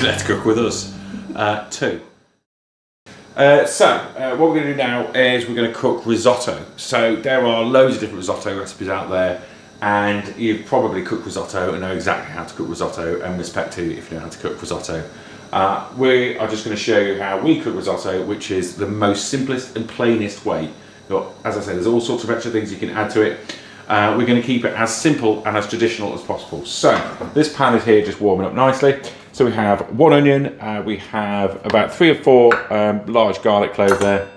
let's cook with us too. What we're going to do now is we're going to cook risotto. So there are loads of different risotto recipes out there, and you've probably cooked risotto and know exactly how to cook risotto, and respect to you if you know how to cook risotto. We are just going to show you how we cook risotto, which is the most simplest and plainest way. As I said, there's all sorts of extra things you can add to it. We're going to keep it as simple and as traditional as possible. So this pan is here just warming up nicely. So we have one onion, we have about 3 or 4 large garlic cloves there.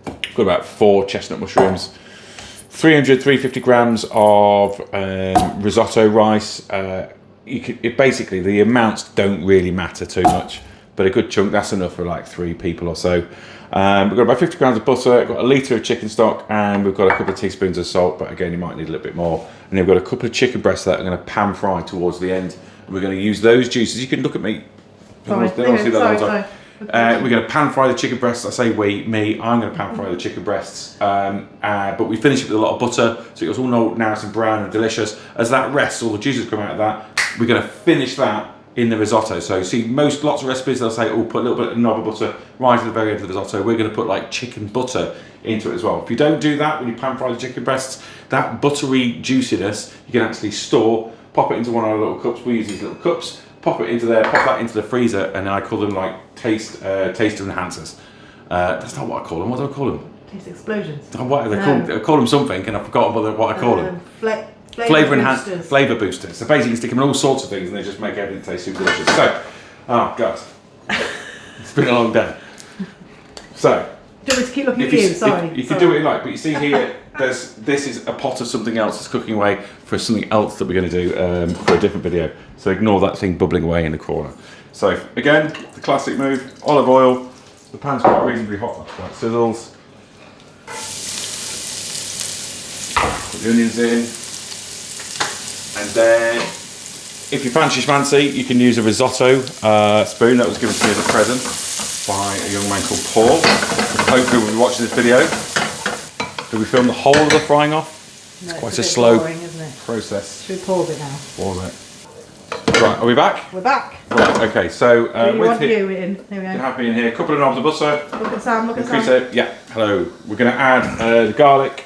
We've got about 4 chestnut mushrooms, 350 grams of risotto rice. Basically the amounts don't really matter too much, but a good chunk, that's enough for like 3 people or so. We've got about 50 grams of butter, got a litre of chicken stock, and we've got a couple of teaspoons of salt, but again you might need a little bit more. And then we've got a couple of chicken breasts that I'm going to pan fry towards the end. We're going to use those juices. You can look at me. Sorry. We're going to pan fry the chicken breasts. I say me. I'm going to pan fry the chicken breasts. But we finish it with a lot of butter, so it's all nice and brown and delicious. As that rests, all the juices come out of that. We're going to finish that in the risotto. So see, lots of recipes they'll say, oh, put a little bit of knob of butter right at the very end of the risotto. We're going to put like chicken butter into it as well. If you don't do that when you pan fry the chicken breasts, that buttery juiciness you can actually store. Pop it into one of our little cups. We use these little cups. Pop it into there. Pop that into the freezer, and I call them like taste enhancers. That's not what I call them. What do I call them? Taste explosions. What they called? I call them something, and I've forgotten what I call them. Flavour enhancers. Flavour boosters. So basically, you stick them in all sorts of things, and they just make everything taste super delicious. So, oh god, it's been a long day. So. Do you want me to keep looking at you? Sorry. You can do what you like, but you see here, this is a pot of something else that's cooking away for something else that we're going to do for a different video. So ignore that thing bubbling away in the corner. So again, the classic move, olive oil. The pan's quite reasonably hot, like sizzles. Put the onions in. And then, if you fancy, you can use a risotto spoon that was given to me as a present by a young man called Paul. Hopefully we'll be watching this video. Do we film the whole of the frying off? No, it's quite a slow boring, isn't it? process. Should we pause it now? Pause it. Right, are we back? We're back. Right, okay, so you want you in? Here we go. You have me in here. A couple of knobs of butter. Look at Sam, look at Sam. Yeah, hello. We're going to add the garlic.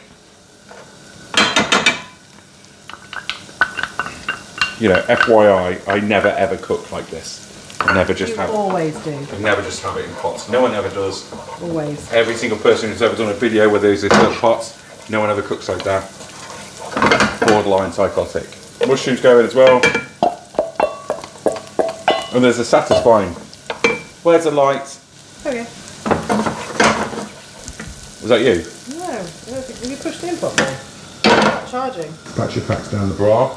You know, FYI, I never ever cook like this. I never just have it. Always do. I never just have it in pots. No one ever does. Always. Every single person who's ever done a video where there's this little pots, no one ever cooks like that. Borderline psychotic. Mushrooms go in as well. And there's a satisfying. Where's the light? Okay. Was that you? No, have you pushed the input more? It's not charging. Battery packs down the bra.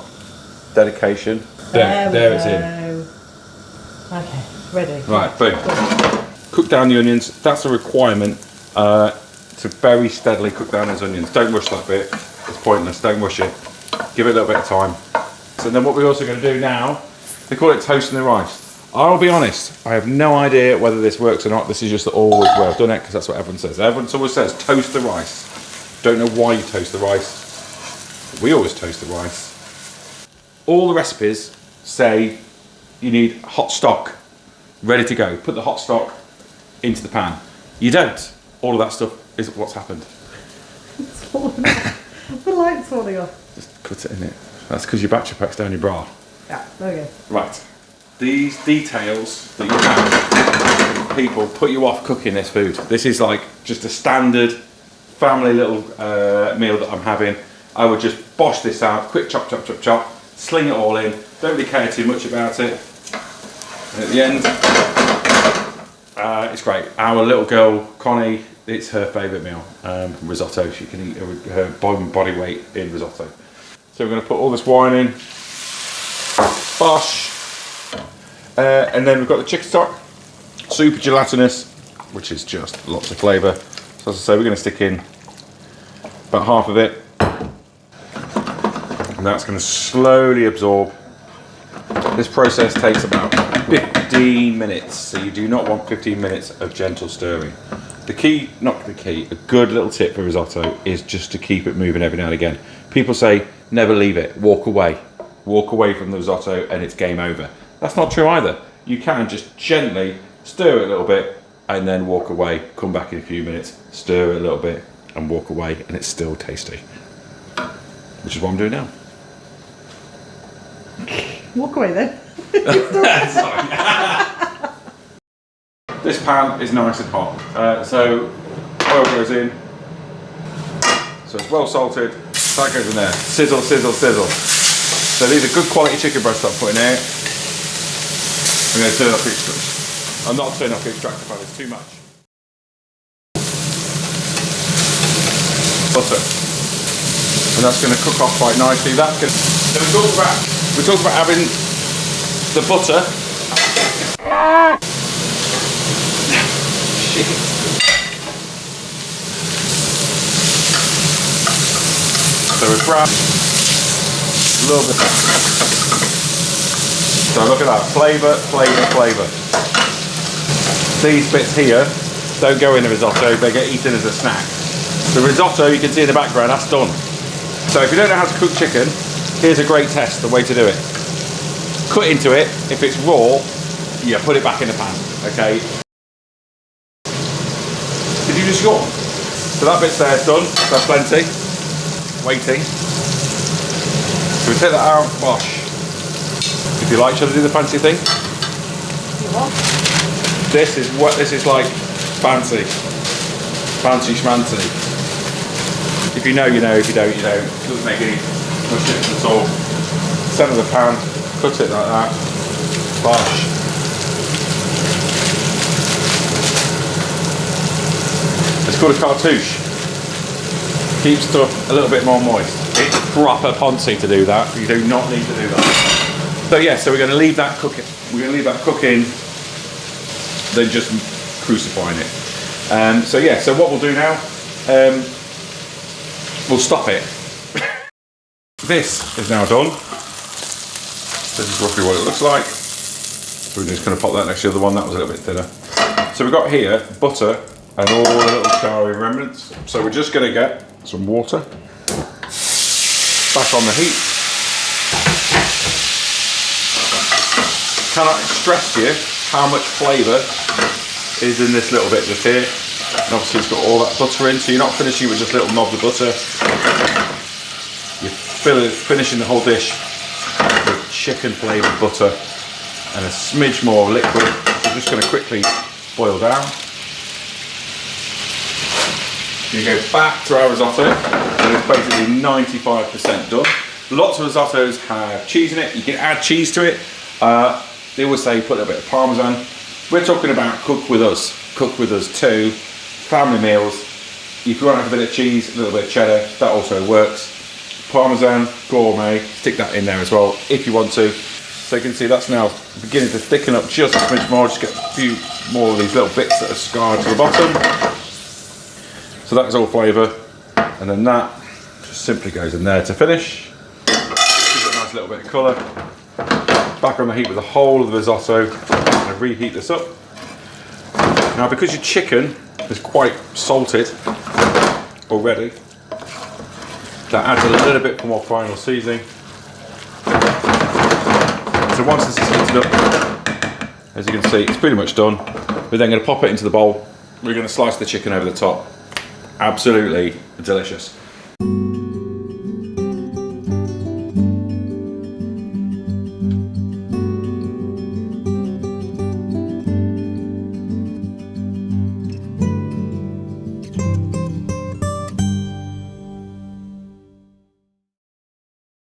Dedication. There it's in. Okay, ready. Right, boom. Cook down the onions. That's a requirement to very steadily cook down those onions. Don't rush that bit. It's pointless. Don't rush it. Give it a little bit of time. So then what we're also going to do now, they call it toasting the rice. I'll be honest, I have no idea whether this works or not. This is just always where I've done it because that's what everyone says. Everyone always says toast the rice. Don't know why you toast the rice. We always toast the rice. All the recipes say you need hot stock ready to go. Put the hot stock into the pan. You don't. All of that stuff is what's happened. It's falling off. The light's falling off. Just put it in it. That's because your battery pack's down your bra. Yeah, there we go. Right. These details that you have, people put you off cooking this food. This is like just a standard family little meal that I'm having. I would just bosh this out, quick chop, chop, chop, chop, sling it all in. Don't really care too much about it. And at the end, it's great. Our little girl, Connie, it's her favourite meal, risotto. She can eat her body weight in risotto. So we're going to put all this wine in. Bosh. And then we've got the chicken stock, super gelatinous, which is just lots of flavour. So as I say, we're going to stick in about half of it, and that's going to slowly absorb. This process takes about 15 minutes, so you do not want 15 minutes of gentle stirring. The key, not the key, a good little tip for risotto is just to keep it moving every now and again. People say, never leave it, walk away. Walk away from the risotto and it's game over. That's not true either. you can just gently stir it a little bit and then walk away, come back in a few minutes, stir it a little bit and walk away, and it's still tasty. Which is what I'm doing now. Walk away then. This pan is nice and hot, so oil goes in, so it's well salted, that goes in there, sizzle, sizzle, sizzle. So these are good quality chicken breasts I'm putting here. I'm going to turn off the extractor. I'm not turning off the extractor fan, it's too much. Butter. And that's going to cook off quite nicely. That's going to... So we talked about having the butter. Shit. So we've grabbed a little bit. So look at that, flavour, flavour, flavour. These bits here don't go in the risotto, they get eaten as a snack. The risotto you can see in the background, that's done. So if you don't know how to cook chicken, here's a great test, the way to do it. Cut into it, if it's raw, yeah, put it back in the pan, okay? Did you just yawn? So that bit's there, done, that's plenty. Waiting. So we take that out, wash. If you like, shall I do the fancy thing? You want? This is like fancy. Fancy schmancy. If you know, you know, if you don't, you don't. It doesn't make any much difference at all. Centre of the pan, cut it like that. Wash. It's called a cartouche. Keeps stuff a little bit more moist. It's proper poncy to do that. You do not need to do that. So yeah, so we're going to leave that cooking. We're going to leave that cooking, then just crucifying it. So yeah, so what we'll do now, we'll stop it. This is now done. This is roughly what it looks like. So we're just going to pop that next to the other one. That was a little bit thinner. So we've got here butter and all the little charring remnants. So we're just going to get some water back on the heat. Cannot stress to you how much flavour is in this little bit just here. And obviously it's got all that butter in, so you're not finishing with just little knobs of butter. You're finishing the whole dish with chicken flavoured butter and a smidge more liquid. So we're just going to quickly boil down. You go back to our risotto, and it's basically 95% done. Lots of risottos have cheese in it. You can add cheese to it. They always say put a bit of parmesan. We're talking about cook with us too. Family meals. If you want to have a bit of cheese, a little bit of cheddar, that also works. Parmesan, gourmet, stick that in there as well if you want to. So you can see that's now beginning to thicken up just a smidge more. Just get a few more of these little bits that are scarred to the bottom. So that's all flavour, and then that just simply goes in there to finish. Gives it a nice little bit of colour. Back on the heat with the whole of the risotto. I'm going to reheat this up. Now, because your chicken is quite salted already, that adds a little bit more final seasoning. So once this is heated up, as you can see, it's pretty much done. We're then going to pop it into the bowl. We're going to slice the chicken over the top. Absolutely delicious.